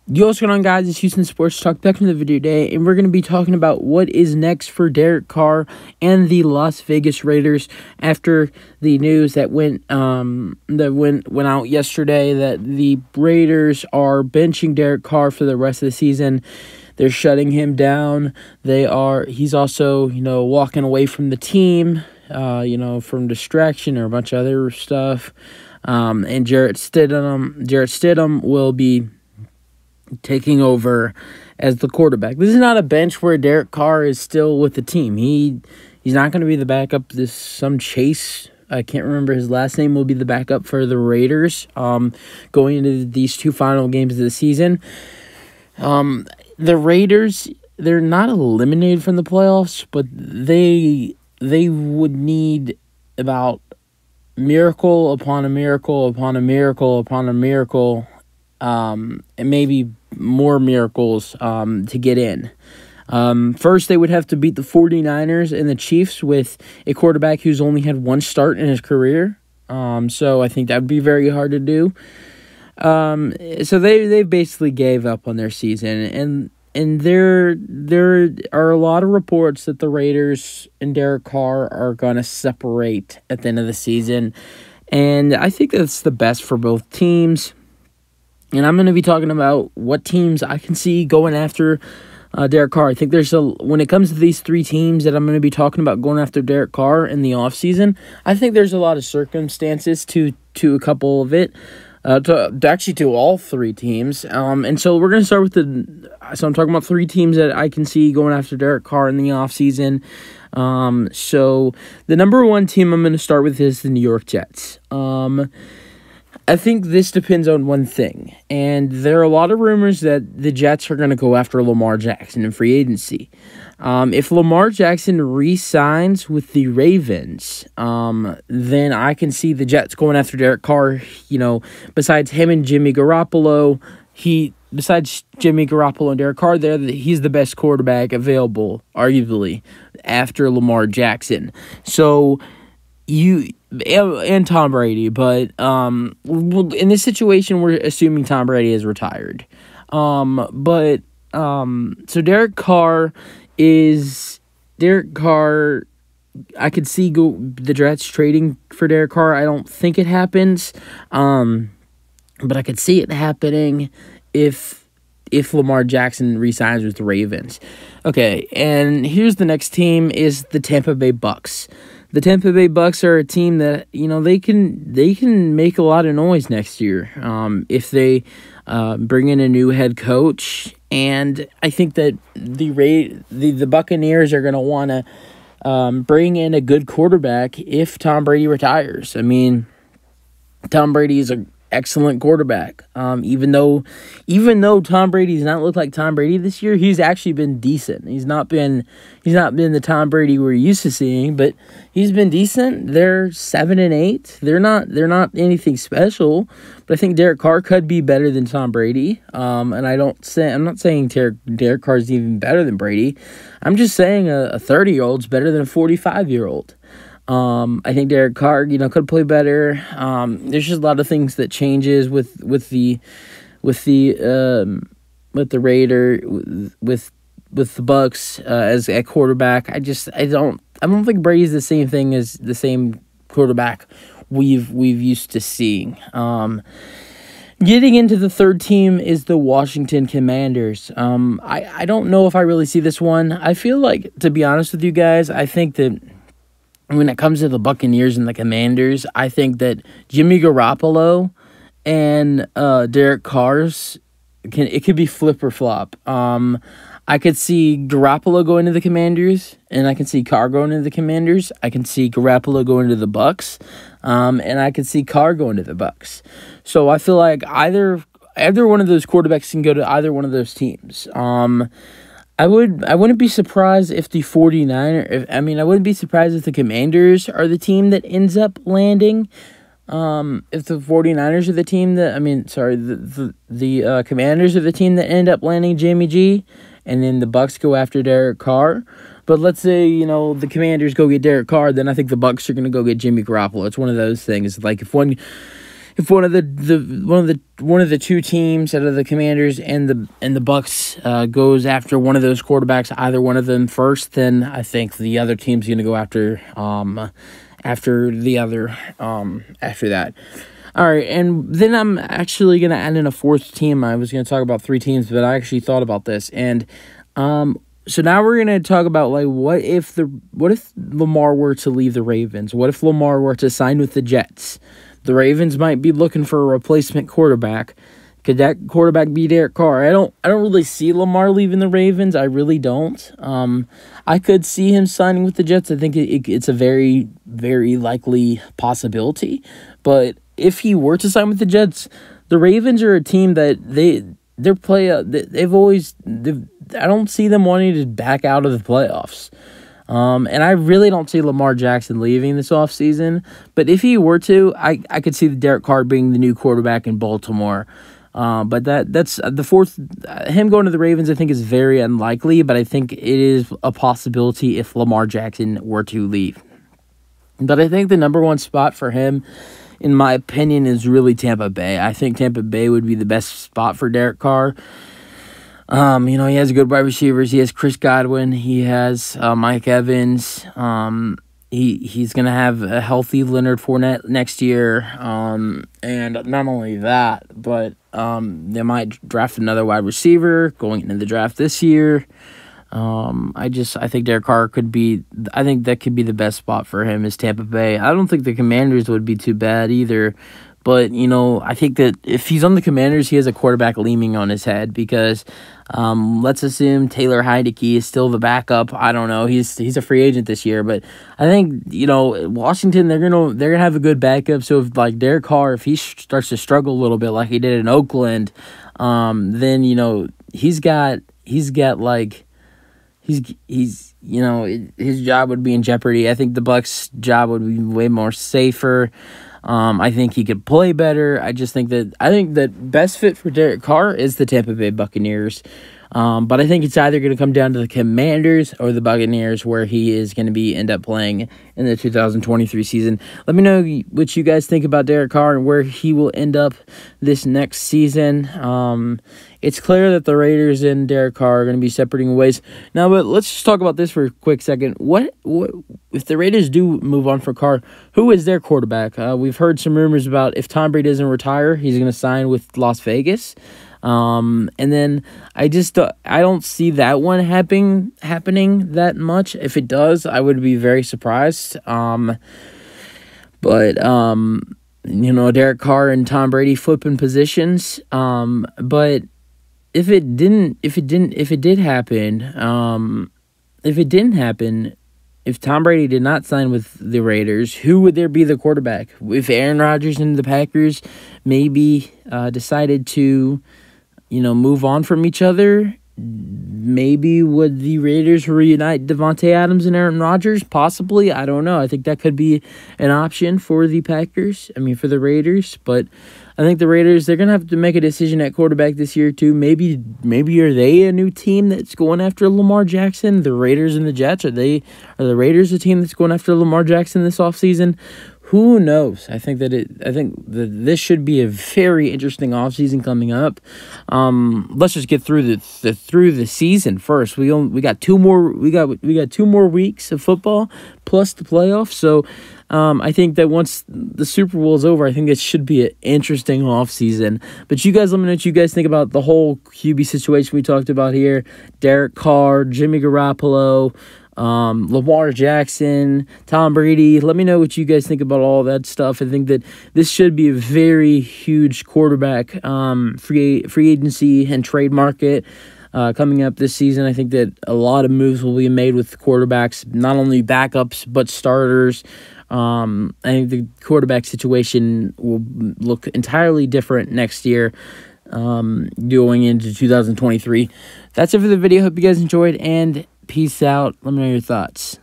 Yo, what's going on, guys? It's Houston Sports Talk back from the video today, and we're going to be talking about what is next for Derek Carr and the Las Vegas Raiders after the news that went out yesterday that the Raiders are benching Derek Carr for the rest of the season. They're shutting him down. He's also, walking away from the team, from distraction or a bunch of other stuff. And Jarrett Stidham will be taking over as the quarterback. This is not a bench where Derek Carr is still with the team. He's not going to be the backup. Some Chase, I can't remember his last name, will be the backup for the Raiders going into these two final games of the season. The Raiders, they're not eliminated from the playoffs, but they would need about miracle upon a miracle upon a miracle upon a miracle, and maybe more miracles to get in. First, they would have to beat the 49ers and the Chiefs with a quarterback who's only had one start in his career. So I think that would be very hard to do. So they basically gave up on their season, and there are a lot of reports that the Raiders and Derek Carr are going to separate at the end of the season, and I think that's the best for both teams. And I'm going to be talking about what teams I can see going after Derek Carr. I think when it comes to these three teams that I'm going to be talking about going after Derek Carr in the offseason, I think there's a lot of circumstances to a couple of it, to all three teams. And so we're going to start with so I'm talking about three teams that I can see going after Derek Carr in the offseason. So the number one team I'm going to start with is the New York Jets. I think this depends on one thing, and there are a lot of rumors that the Jets are going to go after Lamar Jackson in free agency. If Lamar Jackson re-signs with the Ravens, then I can see the Jets going after Derek Carr. Besides him and Jimmy Garoppolo, besides Jimmy Garoppolo and Derek Carr, he's the best quarterback available, arguably, after Lamar Jackson. So and Tom Brady, but in this situation, we're assuming Tom Brady is retired. So Derek Carr, I could see the Jets trading for Derek Carr. I don't think it happens, but I could see it happening if Lamar Jackson re-signs with the Ravens. Okay, and here's the next team is the Tampa Bay Bucks. The Tampa Bay Bucks are a team that, they can make a lot of noise next year if they bring in a new head coach. And I think that the Buccaneers are going to want to bring in a good quarterback if Tom Brady retires. I mean, Tom Brady is an excellent quarterback. Even though Tom Brady's not looked like Tom Brady this year, he's actually been decent. He's not been the Tom Brady we're used to seeing, but he's been decent. They're 7-8. They're not anything special, but I think Derek Carr could be better than Tom Brady. And I'm not saying Derek Carr's even better than Brady. I'm just saying a 30-year-old's better than a 45-year-old. I think Derek Carr, could play better. There's just a lot of things that changes with the Raider, with the Bucks as a quarterback. I don't think Brady's the same thing as the same quarterback we've used to seeing. Getting into the third team is the Washington Commanders. I don't know if I really see this one. I feel like, to be honest with you guys, I think that when it comes to the Buccaneers and the Commanders, I think that Jimmy Garoppolo and Derek Carr's it could be flip or flop. I could see Garoppolo going to the Commanders, and I can see Carr going to the Commanders. I can see Garoppolo going to the Bucks, and I can see Carr going to the Bucks. So I feel like either one of those quarterbacks can go to either one of those teams. I wouldn't be surprised if the 49ers, I wouldn't be surprised if the Commanders are the team that ends up landing. If the 49ers are the team that, the Commanders are the team that end up landing Jimmy G, and then the Bucks go after Derek Carr. But let's say, the Commanders go get Derek Carr, then I think the Bucks are going to go get Jimmy Garoppolo. It's one of those things. Like, if if one of the two teams out of the Commanders and the Bucks goes after one of those quarterbacks, either one of them first, then I think the other team's going to go after the other after that. All right, and then I'm actually going to add in a fourth team. I was going to talk about three teams, but I actually thought about this, and so now we're going to talk about, like, what if Lamar were to leave the Ravens? What if Lamar were to sign with the Jets? The Ravens might be looking for a replacement quarterback. Could that quarterback be Derek Carr? I don't really see Lamar leaving the Ravens. I really don't. I could see him signing with the Jets. I think it's a very, very likely possibility. But if he were to sign with the Jets, the Ravens are a team that I don't see them wanting to back out of the playoffs. And I really don't see Lamar Jackson leaving this offseason. But if he were to, I could see Derek Carr being the new quarterback in Baltimore. But that's the fourth. Him going to the Ravens, I think, is very unlikely. But I think it is a possibility if Lamar Jackson were to leave. But I think the number one spot for him, in my opinion, is really Tampa Bay. I think Tampa Bay would be the best spot for Derek Carr. He has good wide receivers. He has Chris Godwin. He has Mike Evans. He's going to have a healthy Leonard Fournette next year. And not only that, but they might draft another wide receiver going into the draft this year. I think Derek Carr I think that could be the best spot for him is Tampa Bay. I don't think the Commanders would be too bad either. But, I think that if he's on the Commanders, he has a quarterback leaning on his head because let's assume Taylor Heinicke is still the backup. I don't know. He's a free agent this year. But I think, Washington, they're gonna have a good backup. So if, like, Derek Carr, if he starts to struggle a little bit like he did in Oakland, then, his job would be in jeopardy. I think the Bucks' job would be way more safer. I think he could play better. I think that best fit for Derek Carr is the Tampa Bay Buccaneers. But I think it's either going to come down to the Commanders or the Buccaneers where he is going to end up playing in the 2023 season. Let me know what you guys think about Derek Carr and where he will end up this next season. It's clear that the Raiders and Derek Carr are going to be separating ways. Now, but let's just talk about this for a quick second. What if the Raiders do move on for Carr, who is their quarterback? We've heard some rumors about if Tom Brady doesn't retire, he's going to sign with Las Vegas. And then I don't see that one happening that much. If it does, I would be very surprised. But Derek Carr and Tom Brady flipping positions. But if it didn't happen, if Tom Brady did not sign with the Raiders, who would there be the quarterback? If Aaron Rodgers and the Packers maybe decided to, move on from each other, maybe would the Raiders reunite Devontae Adams and Aaron Rodgers? Possibly. I don't know. I think that could be an option for the for the Raiders. But I think the Raiders, they're going to have to make a decision at quarterback this year too. Maybe are they a new team that's going after Lamar Jackson? The Raiders and the Jets, are the Raiders a team that's going after Lamar Jackson this offseason? Who knows? I think that this should be a very interesting offseason coming up. Let's just get through the season first. We got two more weeks of football plus the playoffs. So I think that once the Super Bowl is over, I think it should be an interesting offseason. But you guys, let me know what you guys think about the whole QB situation we talked about here. Derek Carr, Jimmy Garoppolo, Lamar Jackson, Tom Brady. Let me know what you guys think about all that stuff. I think that this should be a very huge quarterback free agency and trade market coming up this season. I think that a lot of moves will be made with quarterbacks, not only backups but starters. I think the quarterback situation will look entirely different next year going into 2023. That's it for the video. Hope you guys enjoyed, and peace out. Let me know your thoughts.